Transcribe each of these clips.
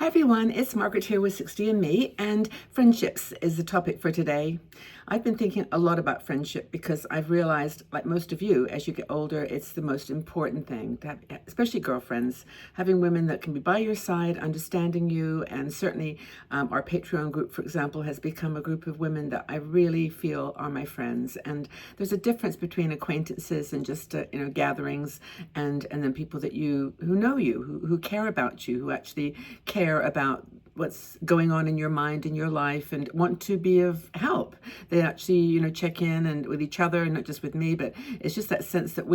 Hi everyone, it's Margaret here with 60 and Me, and friendships is the topic for today. I've been thinking a lot about friendship because I've realized, like most of you, as you get older, it's the most important thing to have, especially girlfriends, having women that can be by your side, understanding you, and certainly our Patreon group, for example, has become a group of women that I really feel are my friends. And there's a difference between acquaintances and just gatherings, and then people that who know you, who care about you, who actually care about what's going on in your mind, in your life, and want to be of help. They actually, check in and with each other, and not just with me, but it's just that sense that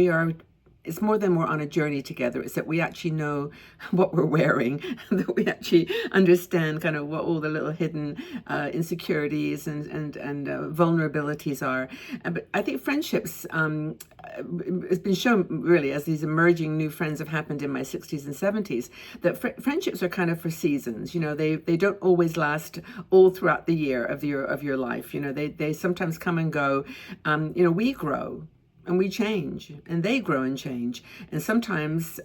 it's more than we're on a journey together. It's that we actually know what we're wearing, that we actually understand kind of what all the little hidden insecurities and vulnerabilities are. But I think friendships, it's been shown really as these emerging new friends have happened in my 60s and 70s, that friendships are kind of for seasons. They don't always last all throughout the year of your life. They sometimes come and go. We grow and we change, and they grow and change. And sometimes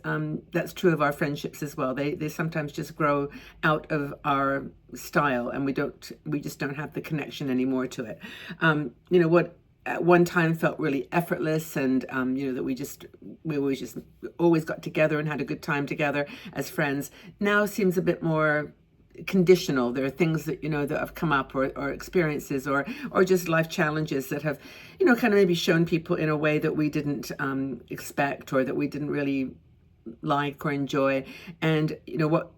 that's true of our friendships as well. They sometimes just grow out of our style, and we just don't have the connection anymore to it. What at one time felt really effortless, and that we always got together and had a good time together as friends, now seems a bit more conditional. There are things that that have come up, or experiences, or just life challenges that have kind of maybe shown people in a way that we didn't expect, or that we didn't really like or enjoy. And what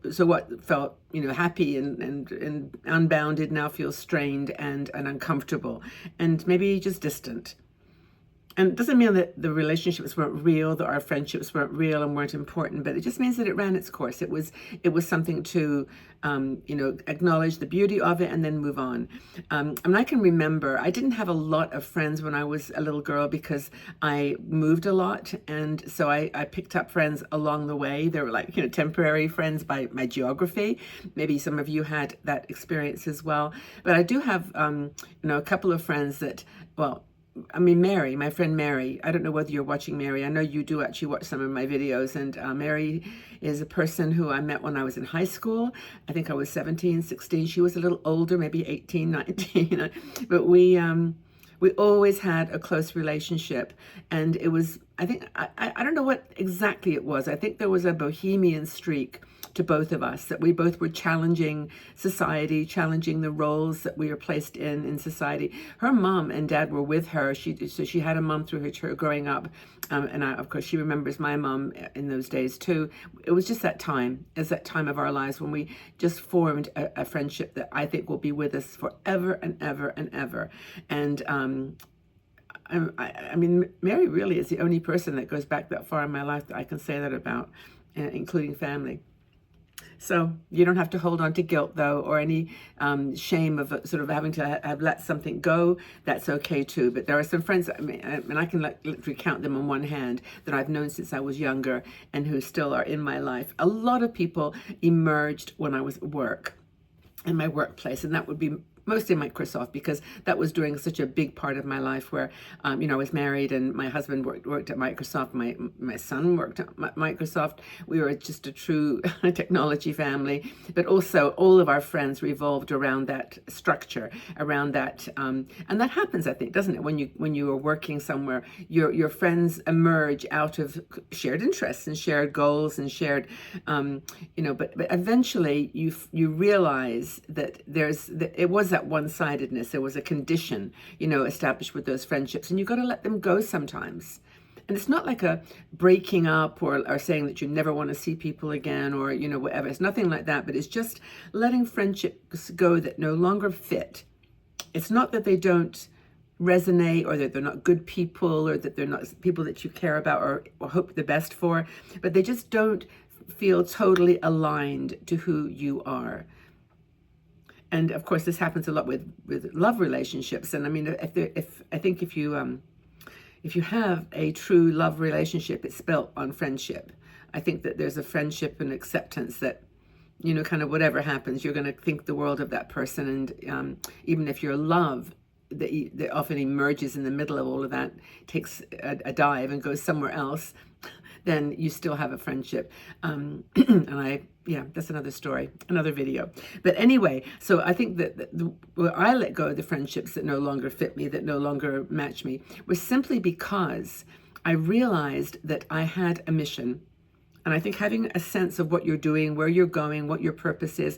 felt happy and unbounded now feels strained and uncomfortable, and maybe just distant. And it doesn't mean that the relationships weren't real, that our friendships weren't real and weren't important, but it just means that it ran its course. It was something to, acknowledge the beauty of it and then move on. I can remember, I didn't have a lot of friends when I was a little girl because I moved a lot. And so I picked up friends along the way. They were like, temporary friends by my geography. Maybe some of you had that experience as well. But I do have, a couple of friends that, Mary, my friend Mary, I don't know whether you're watching Mary. I know you do actually watch some of my videos. And Mary is a person who I met when I was in high school. I think I was 17, 16. She was a little older, maybe 18, 19. But we always had a close relationship. And it was, I don't know what exactly it was. I think there was a bohemian streak to both of us, that we both were challenging society, challenging the roles that we were placed in society. Her mom and dad were with her. So she had a mom through her growing up. Of course, she remembers my mom in those days too. It was just that time, that time of our lives when we just formed a friendship that I think will be with us forever and ever and ever. And Mary really is the only person that goes back that far in my life that I can say that about, including family. So you don't have to hold on to guilt, though, or any shame of sort of having to have let something go. That's okay too. But there are some friends, and I can literally count them on one hand, that I've known since I was younger and who still are in my life. A lot of people emerged when I was at work, in my workplace, and that would be mostly Microsoft, because that was doing such a big part of my life where, I was married and my husband worked at Microsoft. My son worked at Microsoft. We were just a true technology family, but also all of our friends revolved around that structure, around that, and that happens, I think, doesn't it? When you are working somewhere, your friends emerge out of shared interests and shared goals and shared, but eventually you realize that it was that one-sidedness. There was a condition, established with those friendships, and you've got to let them go sometimes. And it's not like a breaking up or saying that you never want to see people again, or, whatever. It's nothing like that, but it's just letting friendships go that no longer fit. It's not that they don't resonate, or that they're not good people, or that they're not people that you care about or hope the best for, but they just don't feel totally aligned to who you are. And of course, this happens a lot with love relationships. And I mean, if you have a true love relationship, it's built on friendship. I think that there's a friendship and acceptance that, kind of whatever happens, you're going to think the world of that person. And even if your love that often emerges in the middle of all of that takes a dive and goes somewhere else, then you still have a friendship. That's another story, another video. But anyway, so I think that where I let go of the friendships that no longer fit me, that no longer match me, was simply because I realized that I had a mission. And I think having a sense of what you're doing, where you're going, what your purpose is,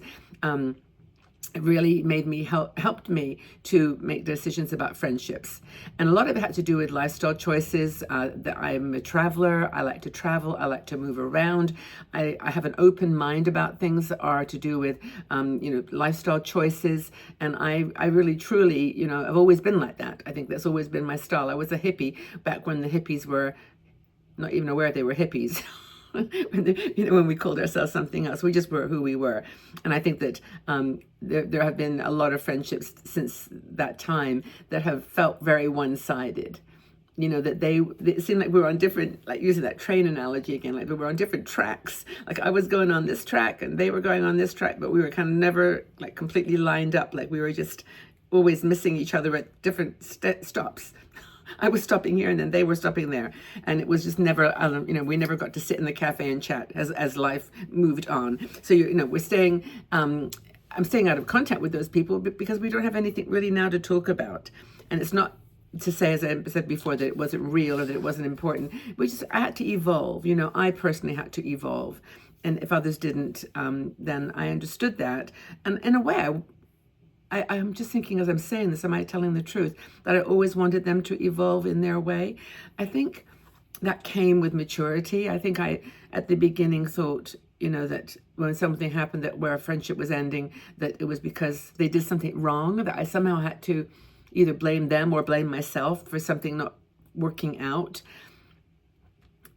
it really helped me to make decisions about friendships. And a lot of it had to do with lifestyle choices. That I'm a traveler. I like to travel. I like to move around. I have an open mind about things that are to do with, lifestyle choices. And I really, truly, I've always been like that. I think that's always been my style. I was a hippie back when the hippies were not even aware they were hippies. When we called ourselves something else, we just were who we were. And I think that there have been a lot of friendships since that time that have felt very one-sided. That it seemed like we were on different, like using that train analogy again, like we were on different tracks. Like I was going on this track and they were going on this track, but we were kind of never like completely lined up. Like we were just always missing each other at different stops. I was stopping here and then they were stopping there. And it was just never, we never got to sit in the cafe and chat as life moved on. So, we're staying, I'm staying out of contact with those people because we don't have anything really now to talk about. And it's not to say, as I said before, that it wasn't real or that it wasn't important. I had to evolve. I personally had to evolve. And if others didn't, then I understood that. And in a way, I'm just thinking as I'm saying this, am I telling the truth? That I always wanted them to evolve in their way. I think that came with maturity. I think I, at the beginning, thought, that when something happened where a friendship was ending, that it was because they did something wrong, that I somehow had to either blame them or blame myself for something not working out.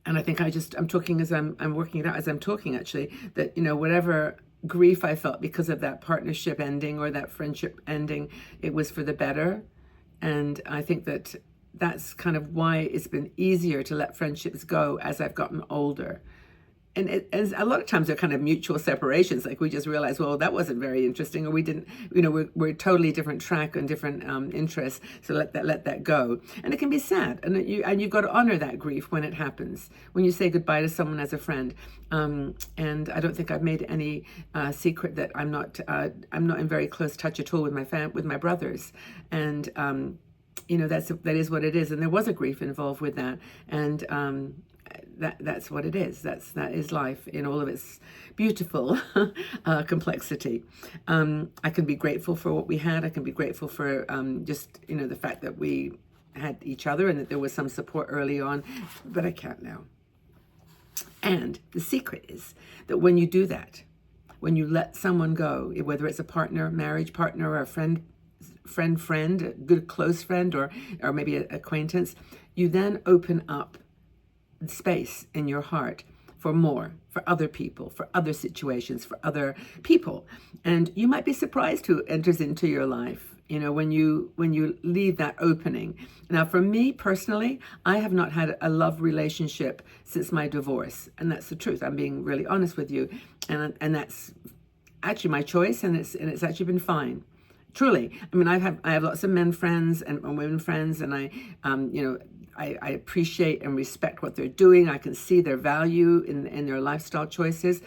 And I think I'm talking as I'm working it out as I'm talking, actually, that, whatever grief I felt because of that partnership ending or that friendship ending, it was for the better. And I think that's kind of why it's been easier to let friendships go as I've gotten older. And a lot of times they're kind of mutual separations. Like we just realize, well, that wasn't very interesting, or we didn't, we're totally different track and different interests. So let that go. And it can be sad, and you've got to honor that grief when it happens. When you say goodbye to someone as a friend, and I don't think I've made any secret that I'm not in very close touch at all with my brothers, and that is what it is. And there was a grief involved with that, and that's what it is. That is life in all of its beautiful complexity. I can be grateful for what we had. I can be grateful for just the fact that we had each other and that there was some support early on, but I can't now. And the secret is that when you do that, when you let someone go, whether it's a partner, marriage partner, or a friend, a good close friend, or maybe an acquaintance, you then open up space in your heart for more, for other people, for other situations, for other people. And you might be surprised who enters into your life, when you leave that opening. Now, for me personally, I have not had a love relationship since my divorce. And that's the truth. I'm being really honest with you. And that's actually my choice, and it's actually been fine. Truly. I mean, I have lots of men friends and women friends, and I appreciate and respect what they're doing. I can see their value in their lifestyle choices.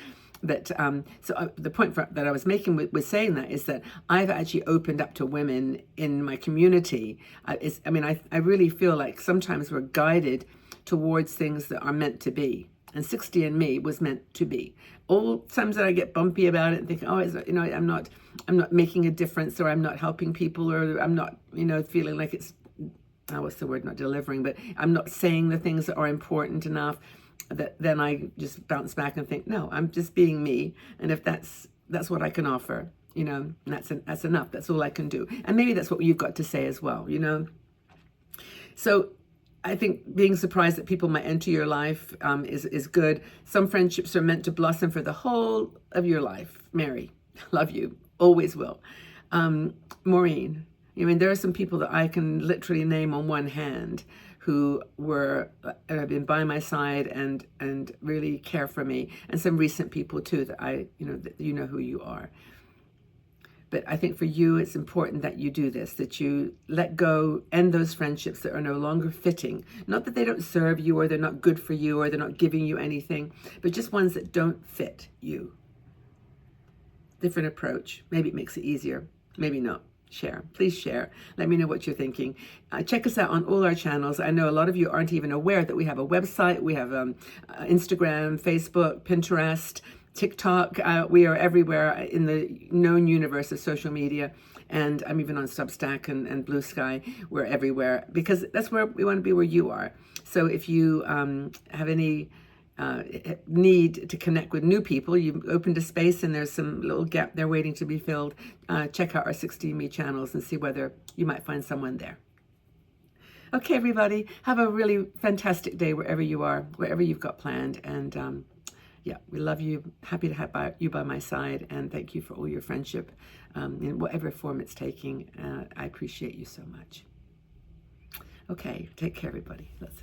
But the point that I was making with saying that is that I've actually opened up to women in my community. I really feel like sometimes we're guided towards things that are meant to be. And 60andMe was meant to be. All times that I get bumpy about it and think, I'm not making a difference, or I'm not helping people, or I'm not, feeling like it's, what's the word, not delivering, but I'm not saying the things that are important enough, that then I just bounce back and think, no, I'm just being me. And if that's what I can offer, and that's enough. That's all I can do. And maybe that's what you've got to say as well, So I think being surprised that people might enter your life is good. Some friendships are meant to blossom for the whole of your life. Mary, love you, always will. Maureen, there are some people that I can literally name on one hand who have been by my side and really care for me, and some recent people too that that who you are. But I think for you, it's important that you do this, that you let go, end those friendships that are no longer fitting. Not that they don't serve you or they're not good for you or they're not giving you anything, but just ones that don't fit you. Different approach. Maybe it makes it easier. Maybe not. Share. Please share. Let me know what you're thinking. Check us out on all our channels. I know a lot of you aren't even aware that we have a website. We have Instagram, Facebook, Pinterest, TikTok. We are everywhere in the known universe of social media. And I'm even on Substack and Blue Sky. We're everywhere because that's where we want to be, where you are. So if you have any need to connect with new people, you opened a space and there's some little gap there waiting to be filled, check out our 16Me channels and see whether you might find someone there. Okay, everybody, have a really fantastic day wherever you are, wherever you've got planned. And yeah, we love you. Happy to have you by my side. And thank you for all your friendship in whatever form it's taking. I appreciate you so much. Okay, take care, everybody. Let's